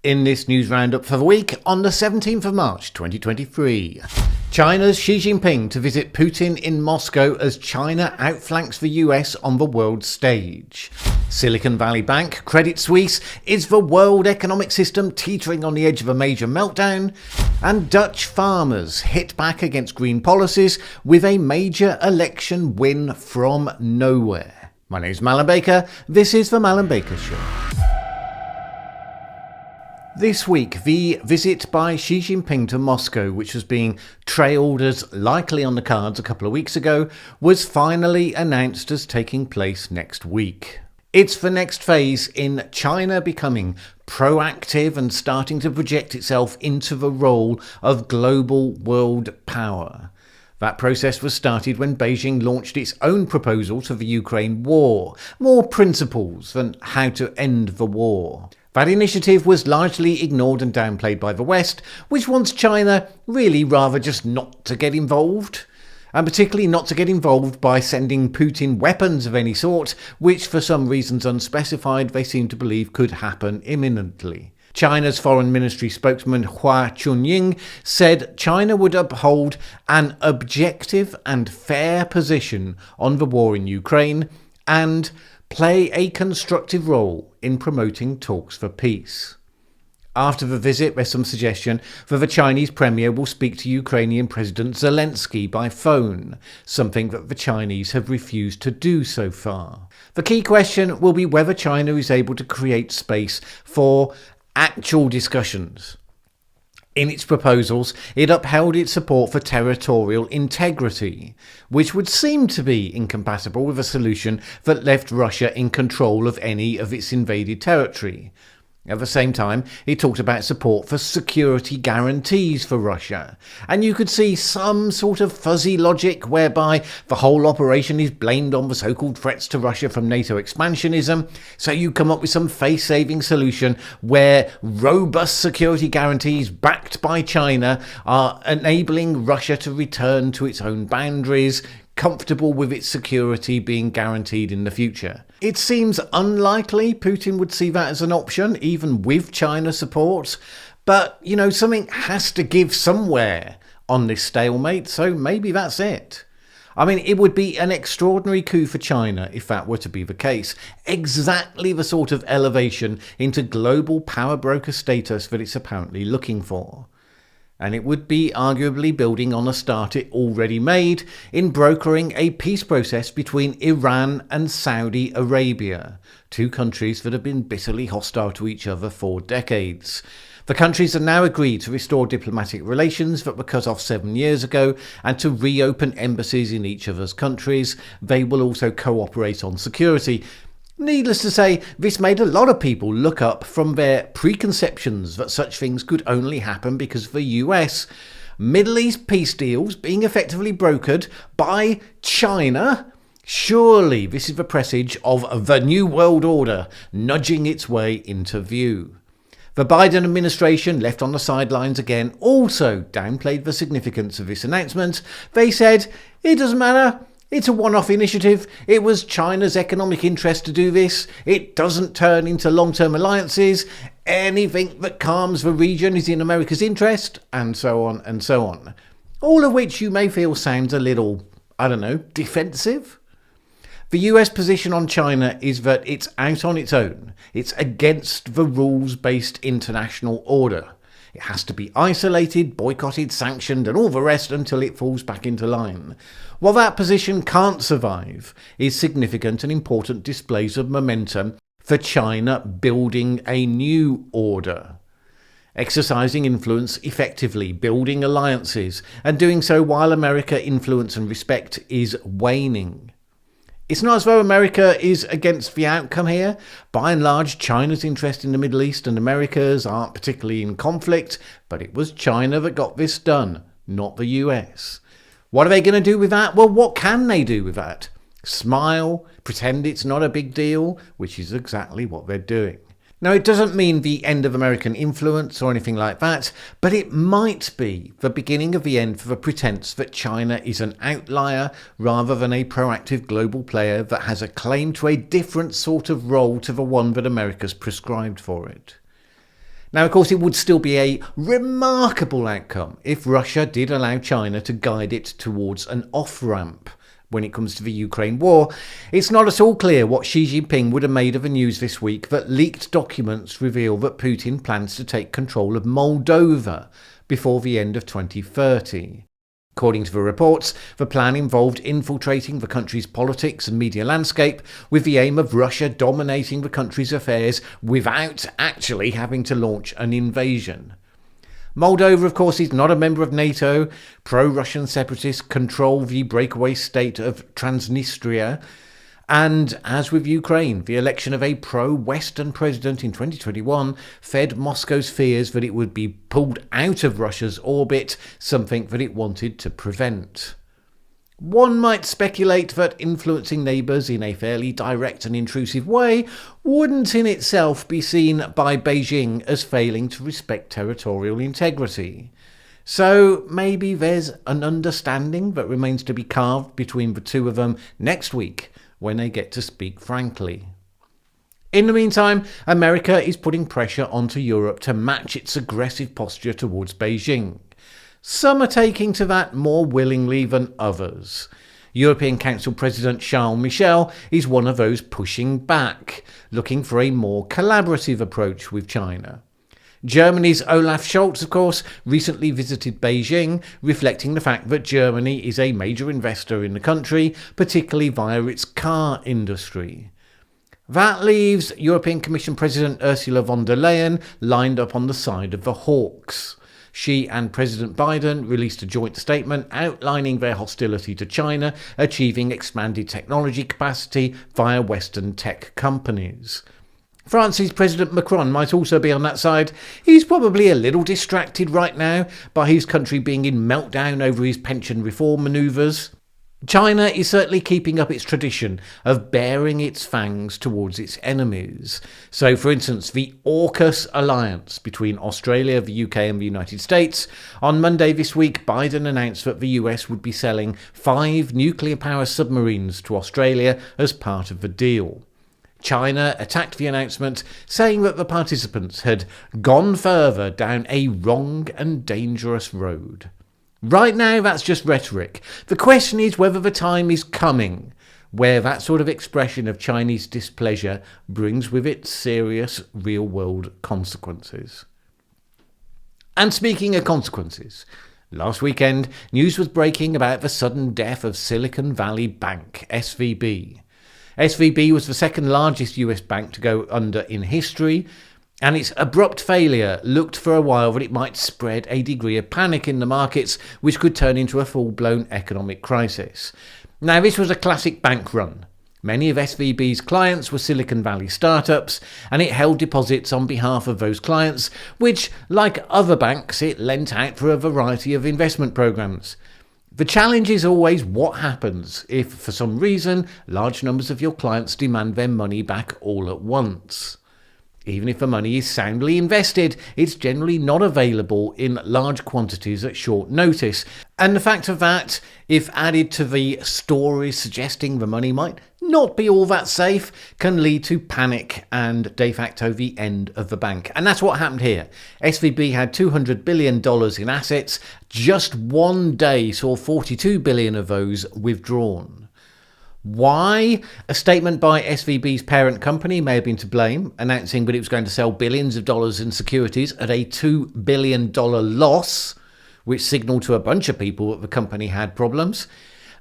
In this news roundup for the week on the 17th of March 2023, China's Xi Jinping to visit Putin in Moscow as China outflanks the US on the world stage. Silicon Valley Bank, Credit Suisse, is the world economic system teetering on the edge of a major meltdown? And Dutch farmers hit back against green policies with a major election win from nowhere. My name's Mallen Baker, this is the Mallen Baker Show. This week, the visit by Xi Jinping to Moscow, which was being trailed as likely on the cards a couple of weeks ago, was finally announced as taking place next week. It's the next phase in China becoming proactive and starting to project itself into the role of global world power. That process was started when Beijing launched its own proposal to the Ukraine war, more principles than how to end the war. That initiative was largely ignored and downplayed by the West, which wants China really rather just not to get involved. And particularly not to get involved by sending Putin weapons of any sort, which for some reasons unspecified they seem to believe could happen imminently. China's Foreign Ministry spokesman Hua Chunying said China would uphold an objective and fair position on the war in Ukraine and play a constructive role in promoting talks for peace. After the visit, there's some suggestion that the Chinese premier will speak to Ukrainian President Zelensky by phone, something that the Chinese have refused to do so far. The key question will be whether China is able to create space for actual discussions. In its proposals, it upheld its support for territorial integrity, which would seem to be incompatible with a solution that left Russia in control of any of its invaded territory. At the same time, it talked about support for security guarantees for Russia. And you could see some sort of fuzzy logic whereby the whole operation is blamed on the so-called threats to Russia from NATO expansionism. So you come up with some face-saving solution where robust security guarantees backed by China are enabling Russia to return to its own boundaries, comfortable with its security being guaranteed in the future. It seems unlikely Putin would see that as an option, even with China support. But, something has to give somewhere on this stalemate, so maybe that's it. It would be an extraordinary coup for China if that were to be the case. Exactly the sort of elevation into global power broker status that it's apparently looking for. And it would be arguably building on a start it already made in brokering a peace process between Iran and Saudi Arabia, two countries that have been bitterly hostile to each other for decades. The countries have now agreed to restore diplomatic relations that were cut off 7 years ago and to reopen embassies in each other's countries. They will also cooperate on security. Needless to say, this made a lot of people look up from their preconceptions that such things could only happen because of the US. Middle East peace deals being effectively brokered by China. Surely this is the presage of the New World Order nudging its way into view. The Biden administration, left on the sidelines again, also downplayed the significance of this announcement. They said, it doesn't matter. It's a one-off initiative. It was China's economic interest to do this. It doesn't turn into long-term alliances. Anything that calms the region is in America's interest, and so on and so on. All of which you may feel sounds a little, defensive. The US position on China is that it's out on its own. It's against the rules-based international order. It has to be isolated, boycotted, sanctioned, and all the rest until it falls back into line. While that position can't survive, is significant and important displays of momentum for China building a new order. Exercising influence effectively, building alliances, and doing so while America influence and respect is waning. It's not as though America is against the outcome here. By and large, China's interest in the Middle East and America's aren't particularly in conflict, but it was China that got this done, not the US. What are they going to do with that? Well, what can they do with that? Smile, pretend it's not a big deal, which is exactly what they're doing. Now, it doesn't mean the end of American influence or anything like that, but it might be the beginning of the end for the pretense that China is an outlier rather than a proactive global player that has a claim to a different sort of role to the one that America's prescribed for it. Now, of course, it would still be a remarkable outcome if Russia did allow China to guide it towards an off-ramp when it comes to the Ukraine war. It's not at all clear what Xi Jinping would have made of the news this week that leaked documents reveal that Putin plans to take control of Moldova before the end of 2030. According to the reports, the plan involved infiltrating the country's politics and media landscape with the aim of Russia dominating the country's affairs without actually having to launch an invasion. Moldova, of course, is not a member of NATO. Pro-Russian separatists control the breakaway state of Transnistria. And as with Ukraine, the election of a pro-Western president in 2021 fed Moscow's fears that it would be pulled out of Russia's orbit, something that it wanted to prevent. One might speculate that influencing neighbours in a fairly direct and intrusive way wouldn't in itself be seen by Beijing as failing to respect territorial integrity. So maybe there's an understanding that remains to be carved between the two of them next week when they get to speak frankly. In the meantime, America is putting pressure onto Europe to match its aggressive posture towards Beijing. Some are taking to that more willingly than others. European Council President Charles Michel is one of those pushing back, looking for a more collaborative approach with China. Germany's Olaf Scholz, of course, recently visited Beijing, reflecting the fact that Germany is a major investor in the country, particularly via its car industry. That leaves European Commission President Ursula von der Leyen lined up on the side of the hawks. She and President Biden released a joint statement outlining their hostility to China, achieving expanded technology capacity via Western tech companies. France's President Macron might also be on that side. He's probably a little distracted right now by his country being in meltdown over his pension reform manoeuvres. China is certainly keeping up its tradition of baring its fangs towards its enemies. So, for instance, the AUKUS alliance between Australia, the UK and the United States. On Monday this week, Biden announced that the US would be selling 5 nuclear-powered submarines to Australia as part of the deal. China attacked the announcement, saying that the participants had gone further down a wrong and dangerous road. Right now, that's just rhetoric. The question is whether the time is coming where that sort of expression of Chinese displeasure brings with it serious real-world consequences. And speaking of consequences, last weekend, news was breaking about the sudden death of Silicon Valley Bank, SVB. SVB was the second largest US bank to go under in history, and its abrupt failure looked for a while that it might spread a degree of panic in the markets, which could turn into a full-blown economic crisis. Now, this was a classic bank run. Many of SVB's clients were Silicon Valley startups, and it held deposits on behalf of those clients, which, like other banks, it lent out for a variety of investment programs. The challenge is always what happens if, for some reason, large numbers of your clients demand their money back all at once. Even if the money is soundly invested, it's generally not available in large quantities at short notice. And the fact of that, if added to the stories suggesting the money might not be all that safe, can lead to panic and de facto the end of the bank. And that's what happened here. SVB had $200 billion in assets. Just one day saw $42 billion of those withdrawn. Why? A statement by SVB's parent company may have been to blame, announcing that it was going to sell billions of dollars in securities at a $2 billion loss, which signalled to a bunch of people that the company had problems.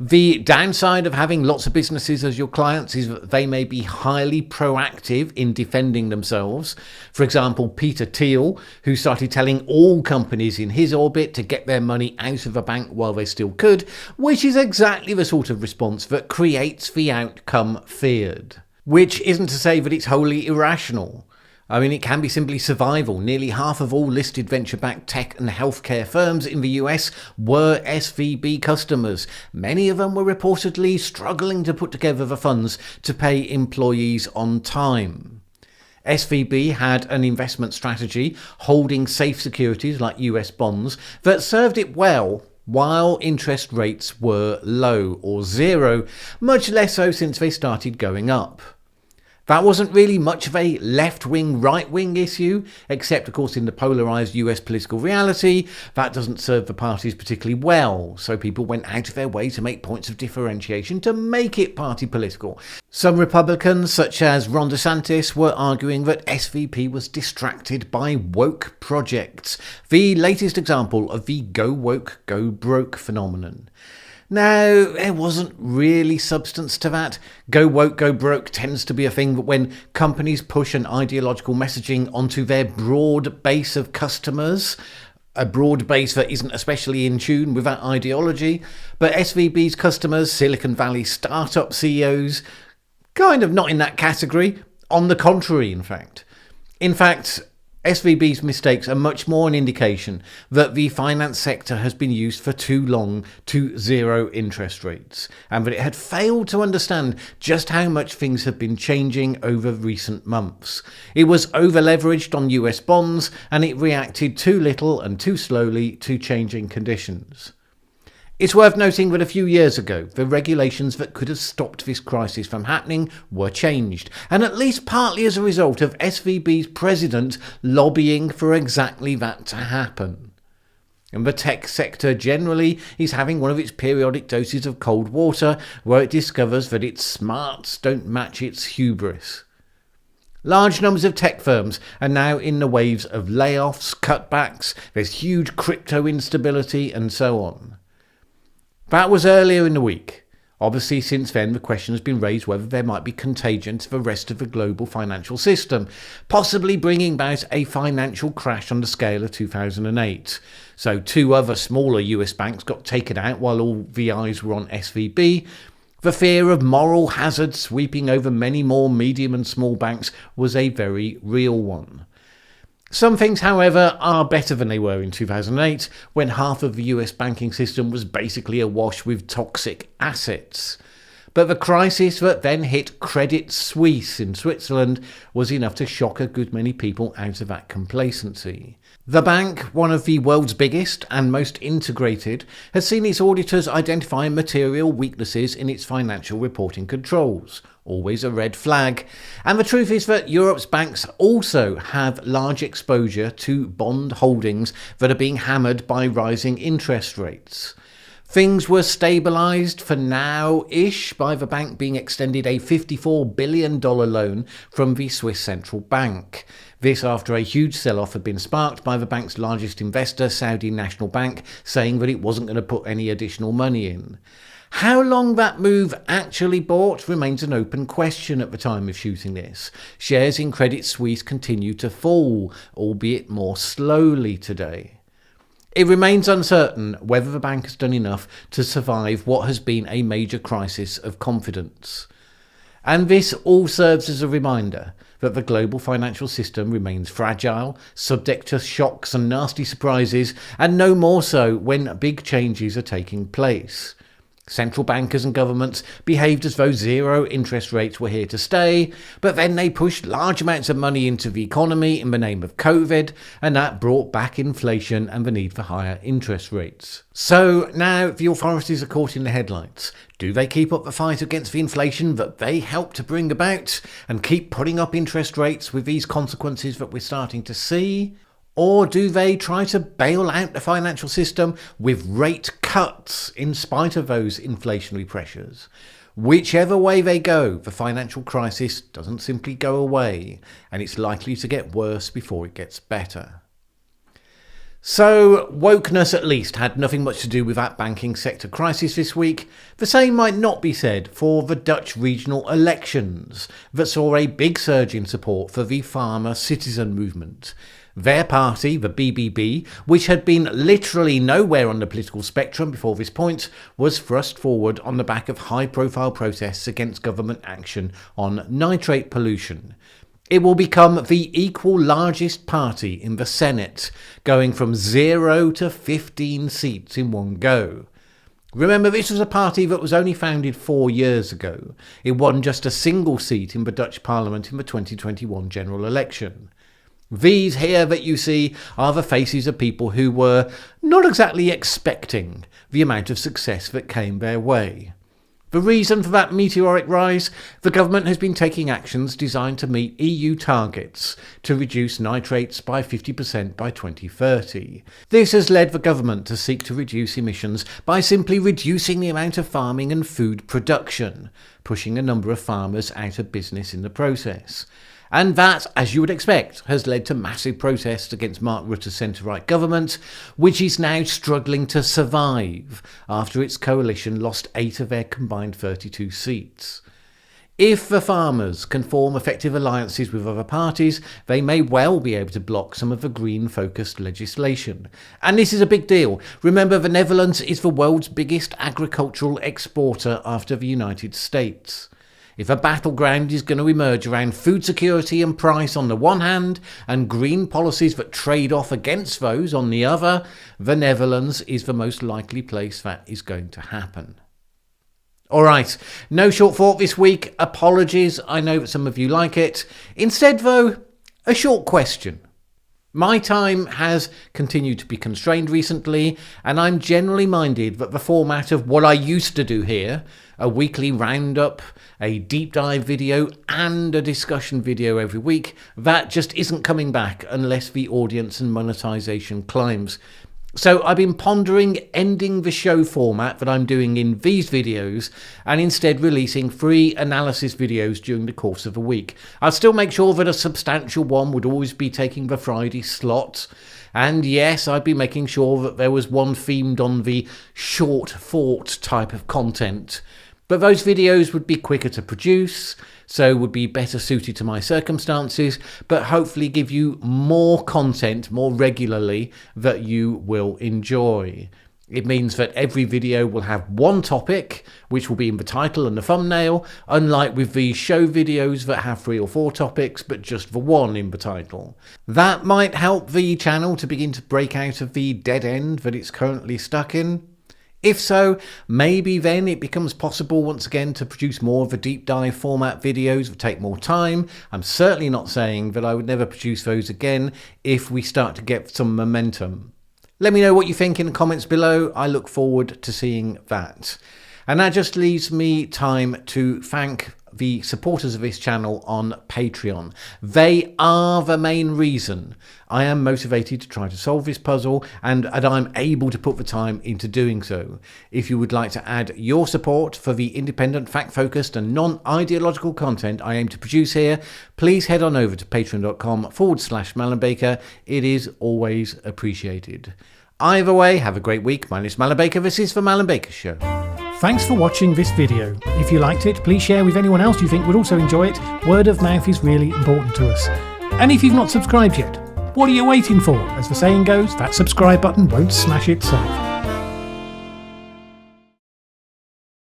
The downside of having lots of businesses as your clients is that they may be highly proactive in defending themselves. For example, Peter Thiel, who started telling all companies in his orbit to get their money out of a bank while they still could, which is exactly the sort of response that creates the outcome feared. Which isn't to say that it's wholly irrational. I mean, it can be simply survival. Nearly half of all listed venture-backed tech and healthcare firms in the US were SVB customers. Many of them were reportedly struggling to put together the funds to pay employees on time. SVB had an investment strategy holding safe securities like US bonds that served it well while interest rates were low or zero, much less so since they started going up. That wasn't really much of a left-wing, right-wing issue, except, of course, in the polarised US political reality, that doesn't serve the parties particularly well, so people went out of their way to make points of differentiation to make it party political. Some Republicans, such as Ron DeSantis, were arguing that SVP was distracted by woke projects, the latest example of the go woke, go broke phenomenon. Now, there wasn't really substance to that. Go woke, go broke tends to be a thing when companies push an ideological messaging onto their broad base of customers, a broad base that isn't especially in tune with that ideology. But SVB's customers, Silicon Valley startup CEOs, kind of not in that category. On the contrary, in fact. SVB's mistakes are much more an indication that the finance sector has been used for too long to zero interest rates, and that it had failed to understand just how much things have been changing over recent months. It was over-leveraged on US bonds, and it reacted too little and too slowly to changing conditions. It's worth noting that a few years ago, the regulations that could have stopped this crisis from happening were changed, and at least partly as a result of SVB's president lobbying for exactly that to happen. And the tech sector generally is having one of its periodic doses of cold water, where it discovers that its smarts don't match its hubris. Large numbers of tech firms are now in the waves of layoffs, cutbacks, there's huge crypto instability, and so on. That was earlier in the week. Obviously, since then, the question has been raised whether there might be contagion to the rest of the global financial system, possibly bringing about a financial crash on the scale of 2008. So 2 other smaller US banks got taken out while all the eyes were on SVB. The fear of moral hazard sweeping over many more medium and small banks was a very real one. Some things, however, are better than they were in 2008, when half of the US banking system was basically awash with toxic assets. But the crisis that then hit Credit Suisse in Switzerland was enough to shock a good many people out of that complacency. The bank, one of the world's biggest and most integrated, has seen its auditors identify material weaknesses in its financial reporting controls. Always a red flag. And the truth is that Europe's banks also have large exposure to bond holdings that are being hammered by rising interest rates. Things were stabilised for now-ish by the bank being extended a $54 billion loan from the Swiss Central Bank. This after a huge sell-off had been sparked by the bank's largest investor, Saudi National Bank, saying that it wasn't going to put any additional money in. How long that move actually bought remains an open question at the time of shooting this. Shares in Credit Suisse continue to fall, albeit more slowly today. It remains uncertain whether the bank has done enough to survive what has been a major crisis of confidence. And this all serves as a reminder that the global financial system remains fragile, subject to shocks and nasty surprises, and no more so when big changes are taking place. Central bankers and governments behaved as though zero interest rates were here to stay, but then they pushed large amounts of money into the economy in the name of COVID, and that brought back inflation and the need for higher interest rates. So now the authorities are caught in the headlights. Do they keep up the fight against the inflation that they helped to bring about and keep putting up interest rates with these consequences that we're starting to see? Or do they try to bail out the financial system with rate cuts in spite of those inflationary pressures? Whichever way they go, the financial crisis doesn't simply go away, and it's likely to get worse before it gets better. So, wokeness at least had nothing much to do with that banking sector crisis this week. The same might not be said for the Dutch regional elections that saw a big surge in support for the farmer citizen movement. Their party, the BBB, which had been literally nowhere on the political spectrum before this point, was thrust forward on the back of high-profile protests against government action on nitrate pollution. It will become the equal largest party in the Senate, going from 0 to 15 seats in one go. Remember, this was a party that was only founded 4 years ago. It won just a single seat in the Dutch parliament in the 2021 general election. These here that you see are the faces of people who were not exactly expecting the amount of success that came their way. The reason for that meteoric rise? The government has been taking actions designed to meet EU targets to reduce nitrates by 50% by 2030. This has led the government to seek to reduce emissions by simply reducing the amount of farming and food production, pushing a number of farmers out of business in the process. And that, as you would expect, has led to massive protests against Mark Rutte's centre-right government, which is now struggling to survive after its coalition lost 8 of their combined 32 seats. If the farmers can form effective alliances with other parties, they may well be able to block some of the green-focused legislation. And this is a big deal. Remember, the Netherlands is the world's biggest agricultural exporter after the United States. If a battleground is going to emerge around food security and price on the one hand, and green policies that trade off against those on the other, the Netherlands is the most likely place that is going to happen. Alright, no short thought this week. Apologies, I know that some of you like it. Instead though, a short question. My time has continued to be constrained recently, and I'm generally minded that the format of what I used to do here, a weekly roundup, a deep dive video and a discussion video every week, that just isn't coming back unless the audience and monetization climbs. So I've been pondering ending the show format that I'm doing in these videos and instead releasing free analysis videos during the course of the week. I'll still make sure that a substantial one would always be taking the Friday slot. And yes, I'd be making sure that there was one themed on the short thought type of content. But those videos would be quicker to produce, so would be better suited to my circumstances, but hopefully give you more content more regularly that you will enjoy. It means that every video will have one topic, which will be in the title and the thumbnail, unlike with the show videos that have 3 or 4 topics, but just the one in the title. That might help the channel to begin to break out of the dead end that it's currently stuck in. If so, maybe then it becomes possible once again to produce more of a deep dive format videos that take more time. I'm certainly not saying that I would never produce those again if we start to get some momentum. Let me know what you think in the comments below. I look forward to seeing that. And that just leaves me time to thank the supporters of this channel on Patreon. They are the main reason I am motivated to try to solve this puzzle and I'm able to put the time into doing so. If you would like to add your support for the independent, fact-focused and non-ideological content I aim to produce here, please head on over to patreon.com/Mallen Baker. It is always appreciated. Either way, have a great week. My name is Mallen Baker. This is the Mallen Baker Show. Thanks for watching this video. If you liked it, please share with anyone else you think would also enjoy it. Word of mouth is really important to us. And if you've not subscribed yet, what are you waiting for? As the saying goes, that subscribe button won't smash itself.